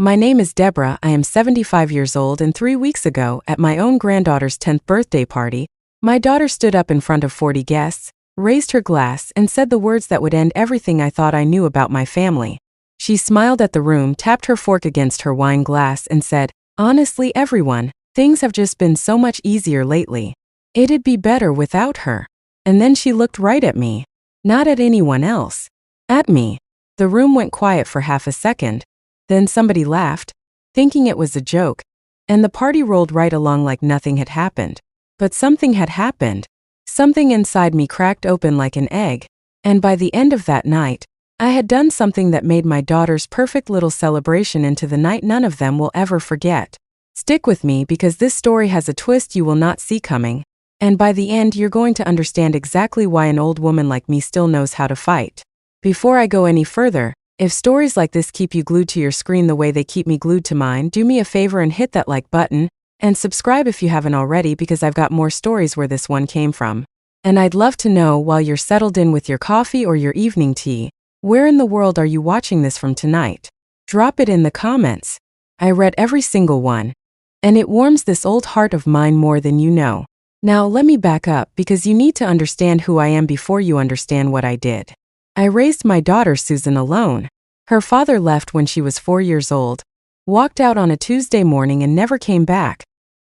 My name is Deborah. I am 75 years old, and 3 weeks ago, at my own granddaughter's 10th birthday party, my daughter stood up in front of 40 guests, raised her glass, and said the words that would end everything I thought I knew about my family. She smiled at the room, tapped her fork against her wine glass, and said, "Honestly, everyone, things have just been so much easier lately. It'd be better without her." And then she looked right at me. Not at anyone else. At me. The room went quiet for half a second. Then somebody laughed, thinking it was a joke, and the party rolled right along like nothing had happened. But something had happened. Something inside me cracked open like an egg, and by the end of that night, I had done something that made my daughter's perfect little celebration into the night none of them will ever forget. Stick with me because this story has a twist you will not see coming, and by the end you're going to understand exactly why an old woman like me still knows how to fight. Before I go any further, if stories like this keep you glued to your screen the way they keep me glued to mine, do me a favor and hit that like button, and subscribe if you haven't already because I've got more stories where this one came from. And I'd love to know, while you're settled in with your coffee or your evening tea, where in the world are you watching this from tonight? Drop it in the comments. I read every single one, and it warms this old heart of mine more than you know. Now let me back up because you need to understand who I am before you understand what I did. I raised my daughter Susan alone. Her father left when she was 4 years old, walked out on a Tuesday morning and never came back.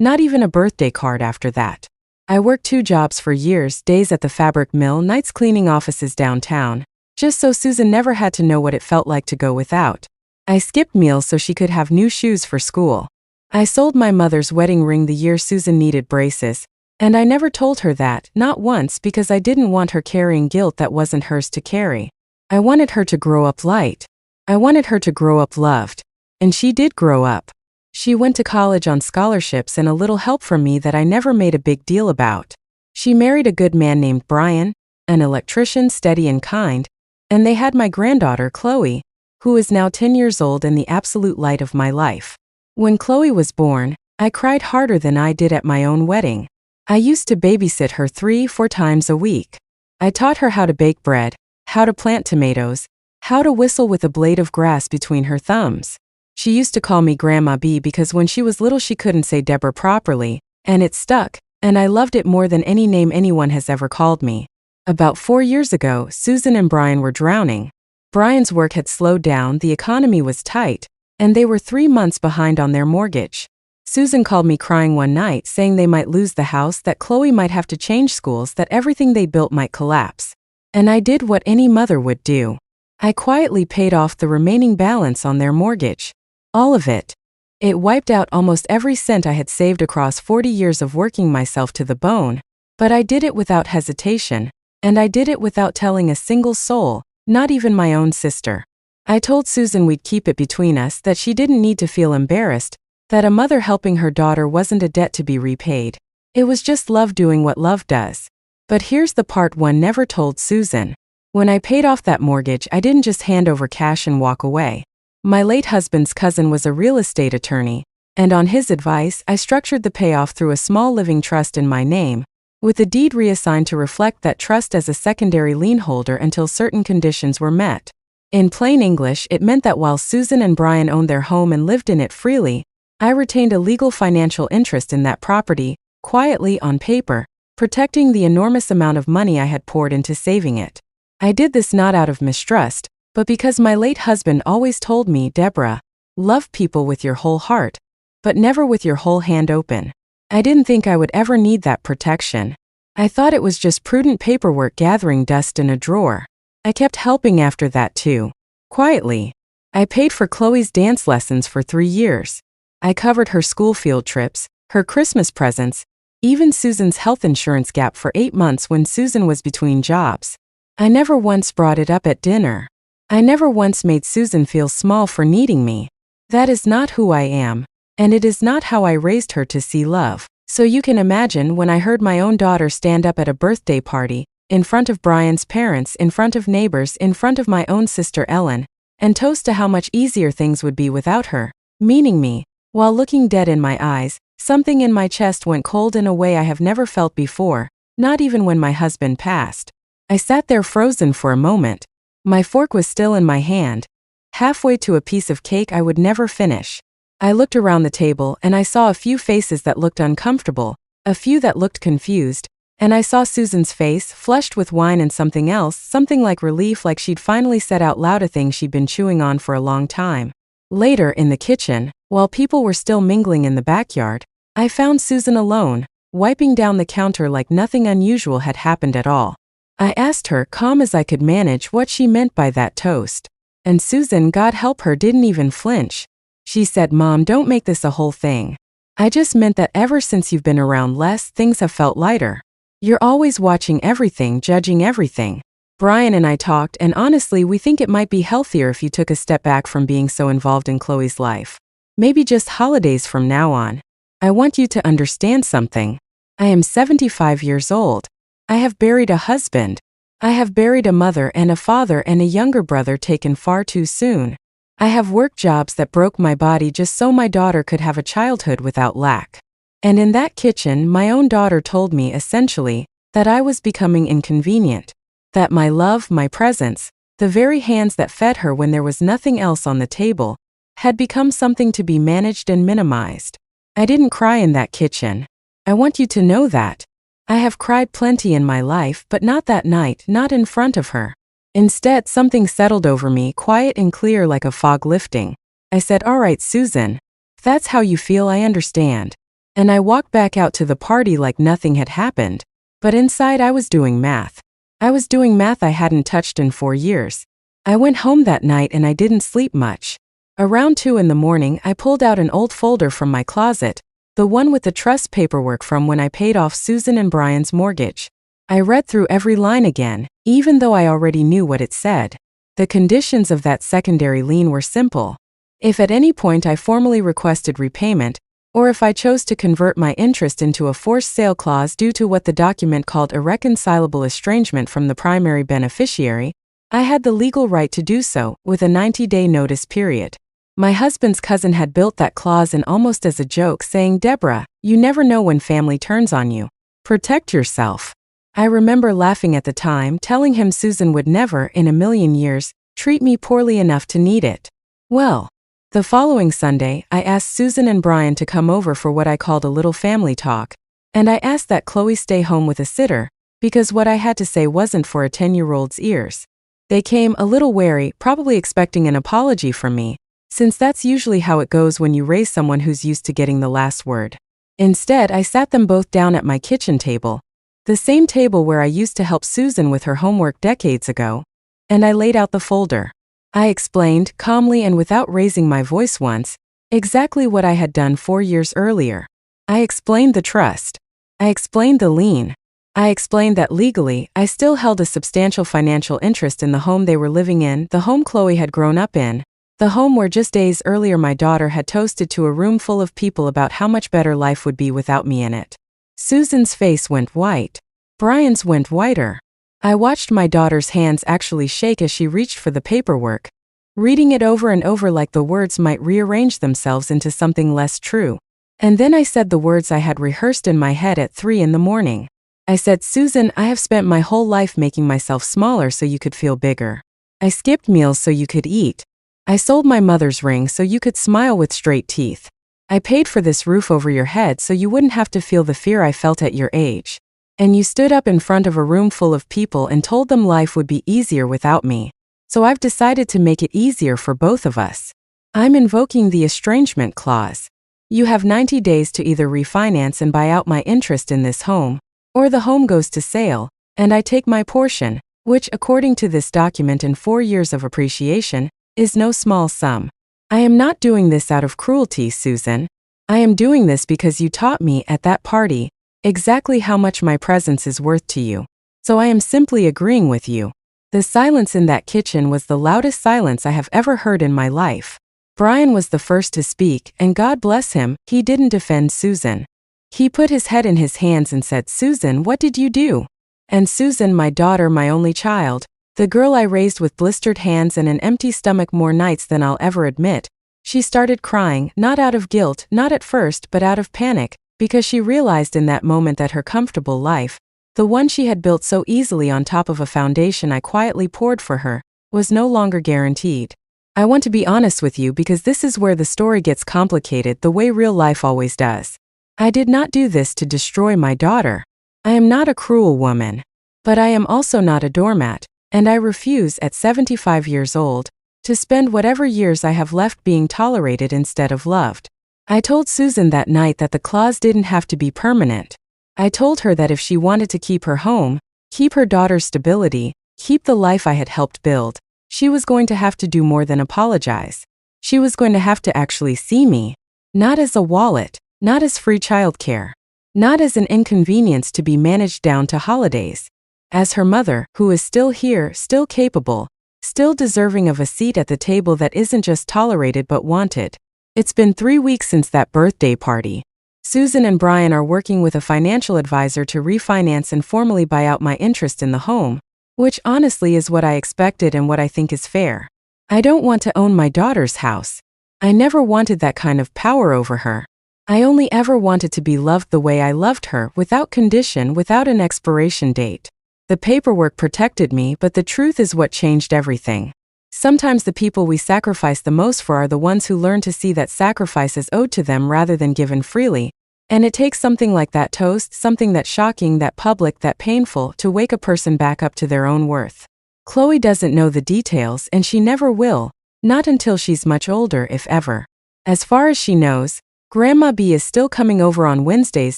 Not even a birthday card after that. I worked 2 jobs for years, days at the fabric mill, nights cleaning offices downtown, just so Susan never had to know what it felt like to go without. I skipped meals so she could have new shoes for school. I sold my mother's wedding ring the year Susan needed braces, and I never told her that, not once, because I didn't want her carrying guilt that wasn't hers to carry. I wanted her to grow up light. I wanted her to grow up loved. And she did grow up. She went to college on scholarships and a little help from me that I never made a big deal about. She married a good man named Brian, an electrician, steady and kind, and they had my granddaughter, Chloe, who is now 10 years old and the absolute light of my life. When Chloe was born, I cried harder than I did at my own wedding. I used to babysit her 3-4 times a week. I taught her how to bake bread, how to plant tomatoes, how to whistle with a blade of grass between her thumbs. She used to call me Grandma B because when she was little she couldn't say Deborah properly, and it stuck, and I loved it more than any name anyone has ever called me. About 4 years ago, Susan and Brian were drowning. Brian's work had slowed down, the economy was tight, and they were 3 months behind on their mortgage. Susan called me crying one night, saying they might lose the house, that Chloe might have to change schools, that everything they built might collapse. And I did what any mother would do. I quietly paid off the remaining balance on their mortgage. All of it. It wiped out almost every cent I had saved across 40 years of working myself to the bone. But I did it without hesitation, and I did it without telling a single soul, not even my own sister. I told Susan we'd keep it between us, that she didn't need to feel embarrassed, that a mother helping her daughter wasn't a debt to be repaid. It was just love doing what love does. But here's the part one never told Susan. When I paid off that mortgage, I didn't just hand over cash and walk away. My late husband's cousin was a real estate attorney, and on his advice, I structured the payoff through a small living trust in my name, with the deed reassigned to reflect that trust as a secondary lien holder until certain conditions were met. In plain English, it meant that while Susan and Brian owned their home and lived in it freely, I retained a legal financial interest in that property, quietly on paper, protecting the enormous amount of money I had poured into saving it. I did this not out of mistrust, but because my late husband always told me, "Deborah, love people with your whole heart, but never with your whole hand open." I didn't think I would ever need that protection. I thought it was just prudent paperwork gathering dust in a drawer. I kept helping after that too. Quietly. I paid for Chloe's dance lessons for 3 years. I covered her school field trips, her Christmas presents, even Susan's health insurance gap for 8 months when Susan was between jobs. I never once brought it up at dinner. I never once made Susan feel small for needing me. That is not who I am, and it is not how I raised her to see love. So you can imagine when I heard my own daughter stand up at a birthday party, in front of Brian's parents, in front of neighbors, in front of my own sister Ellen, and toast to how much easier things would be without her, meaning me. While looking dead in my eyes, something in my chest went cold in a way I have never felt before, not even when my husband passed. I sat there frozen for a moment. My fork was still in my hand, halfway to a piece of cake I would never finish. I looked around the table and I saw a few faces that looked uncomfortable, a few that looked confused, and I saw Susan's face, flushed with wine and something else, something like relief, like she'd finally said out loud a thing she'd been chewing on for a long time. Later, in the kitchen, while people were still mingling in the backyard, I found Susan alone, wiping down the counter like nothing unusual had happened at all. I asked her, calm as I could manage, what she meant by that toast. And Susan, God help her, didn't even flinch. She said, Mom, don't make this a whole thing. I just meant that ever since you've been around Les, things have felt lighter. You're always watching everything, judging everything. Brian and I talked, and honestly, we think it might be healthier if you took a step back from being so involved in Chloe's life. Maybe just holidays from now on. I want you to understand something. I am 75 years old. I have buried a husband. I have buried a mother and a father and a younger brother taken far too soon. I have worked jobs that broke my body just so my daughter could have a childhood without lack. And in that kitchen, my own daughter told me, essentially, that I was becoming inconvenient. That my love, my presence, the very hands that fed her when there was nothing else on the table, had become something to be managed and minimized. I didn't cry in that kitchen. I want you to know that. I have cried plenty in my life, but not that night, not in front of her. Instead, something settled over me, quiet and clear like a fog lifting. I said, all right, Susan. If that's how you feel, I understand. And I walked back out to the party like nothing had happened. But inside I was doing math. I was doing math I hadn't touched in 4 years. I went home that night and I didn't sleep much. Around 2 in the morning, I pulled out an old folder from my closet, the one with the trust paperwork from when I paid off Susan and Brian's mortgage. I read through every line again, even though I already knew what it said. The conditions of that secondary lien were simple. If at any point I formally requested repayment, or if I chose to convert my interest into a forced sale clause due to what the document called irreconcilable estrangement from the primary beneficiary, I had the legal right to do so, with a 90-day notice period. My husband's cousin had built that clause in almost as a joke, saying, Deborah, you never know when family turns on you. Protect yourself. I remember laughing at the time, telling him Susan would never, in a million years, treat me poorly enough to need it. Well, the following Sunday, I asked Susan and Brian to come over for what I called a little family talk, and I asked that Chloe stay home with a sitter, because what I had to say wasn't for a 10-year-old's ears. They came a little wary, probably expecting an apology from me, since that's usually how it goes when you raise someone who's used to getting the last word. Instead, I sat them both down at my kitchen table, the same table where I used to help Susan with her homework decades ago, and I laid out the folder. I explained, calmly and without raising my voice once, exactly what I had done 4 years earlier. I explained the trust. I explained the lien. I explained that legally, I still held a substantial financial interest in the home they were living in, the home Chloe had grown up in, the home where just days earlier my daughter had toasted to a room full of people about how much better life would be without me in it. Susan's face went white. Brian's went whiter. I watched my daughter's hands actually shake as she reached for the paperwork, reading it over and over like the words might rearrange themselves into something less true. And then I said the words I had rehearsed in my head at 3 in the morning. I said, Susan, I have spent my whole life making myself smaller so you could feel bigger. I skipped meals so you could eat. I sold my mother's ring so you could smile with straight teeth. I paid for this roof over your head so you wouldn't have to feel the fear I felt at your age. And you stood up in front of a room full of people and told them life would be easier without me. So I've decided to make it easier for both of us. I'm invoking the estrangement clause. You have 90 days to either refinance and buy out my interest in this home, or the home goes to sale, and I take my portion, which according to this document in 4 years of appreciation, is no small sum. I am not doing this out of cruelty, Susan. I am doing this because you taught me at that party exactly how much my presence is worth to you. So I am simply agreeing with you. The silence in that kitchen was the loudest silence I have ever heard in my life. Brian was the first to speak, and God bless him, he didn't defend Susan. He put his head in his hands and said, Susan, what did you do? And Susan, my daughter, my only child, the girl I raised with blistered hands and an empty stomach more nights than I'll ever admit, she started crying, not out of guilt, not at first, but out of panic, because she realized in that moment that her comfortable life, the one she had built so easily on top of a foundation I quietly poured for her, was no longer guaranteed. I want to be honest with you because this is where the story gets complicated the way real life always does. I did not do this to destroy my daughter. I am not a cruel woman. But I am also not a doormat, and I refuse at 75 years old to spend whatever years I have left being tolerated instead of loved. I told Susan that night that the clause didn't have to be permanent. I told her that if she wanted to keep her home, keep her daughter's stability, keep the life I had helped build, she was going to have to do more than apologize. She was going to have to actually see me. Not as a wallet, not as free childcare, not as an inconvenience to be managed down to holidays. As her mother, who is still here, still capable, still deserving of a seat at the table that isn't just tolerated but wanted. It's been 3 weeks since that birthday party. Susan and Brian are working with a financial advisor to refinance and formally buy out my interest in the home, which honestly is what I expected and what I think is fair. I don't want to own my daughter's house. I never wanted that kind of power over her. I only ever wanted to be loved the way I loved her, without condition, without an expiration date. The paperwork protected me, but the truth is what changed everything. Sometimes the people we sacrifice the most for are the ones who learn to see that sacrifice is owed to them rather than given freely. And it takes something like that toast, something that shocking, that public, that painful, to wake a person back up to their own worth. Chloe doesn't know the details, and she never will, not until she's much older, if ever. As far as she knows, Grandma B is still coming over on Wednesdays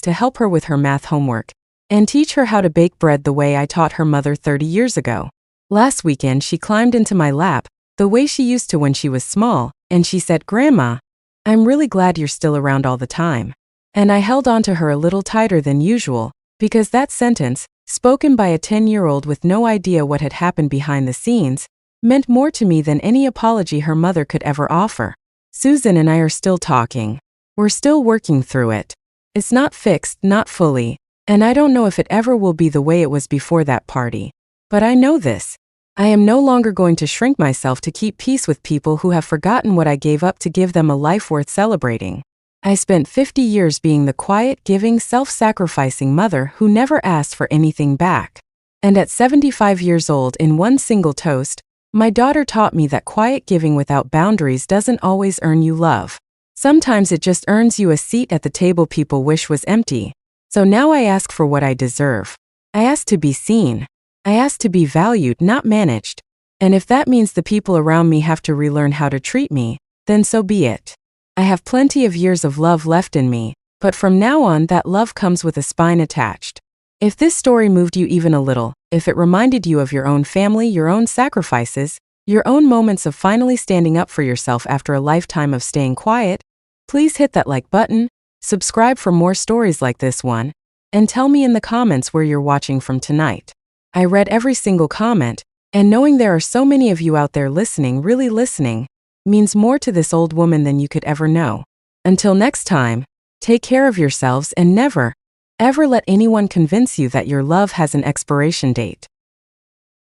to help her with her math homework and teach her how to bake bread the way I taught her mother 30 years ago. Last weekend she climbed into my lap, the way she used to when she was small, and she said, "Grandma, I'm really glad you're still around all the time." And I held on to her a little tighter than usual, because that sentence, spoken by a 10-year-old with no idea what had happened behind the scenes, meant more to me than any apology her mother could ever offer. Susan and I are still talking. We're still working through it. It's not fixed, not fully, and I don't know if it ever will be the way it was before that party. But I know this. I am no longer going to shrink myself to keep peace with people who have forgotten what I gave up to give them a life worth celebrating. I spent 50 years being the quiet, giving, self-sacrificing mother who never asked for anything back. And at 75 years old, in one single toast, my daughter taught me that quiet giving without boundaries doesn't always earn you love. Sometimes it just earns you a seat at the table people wish was empty. So now I ask for what I deserve. I ask to be seen. I ask to be valued, not managed. And if that means the people around me have to relearn how to treat me, then so be it. I have plenty of years of love left in me, but from now on that love comes with a spine attached. If this story moved you even a little, if it reminded you of your own family, your own sacrifices, your own moments of finally standing up for yourself after a lifetime of staying quiet, please hit that like button, subscribe for more stories like this one, and tell me in the comments where you're watching from tonight. I read every single comment, and knowing there are so many of you out there listening, really listening, means more to this old woman than you could ever know. Until next time, take care of yourselves and never, ever let anyone convince you that your love has an expiration date.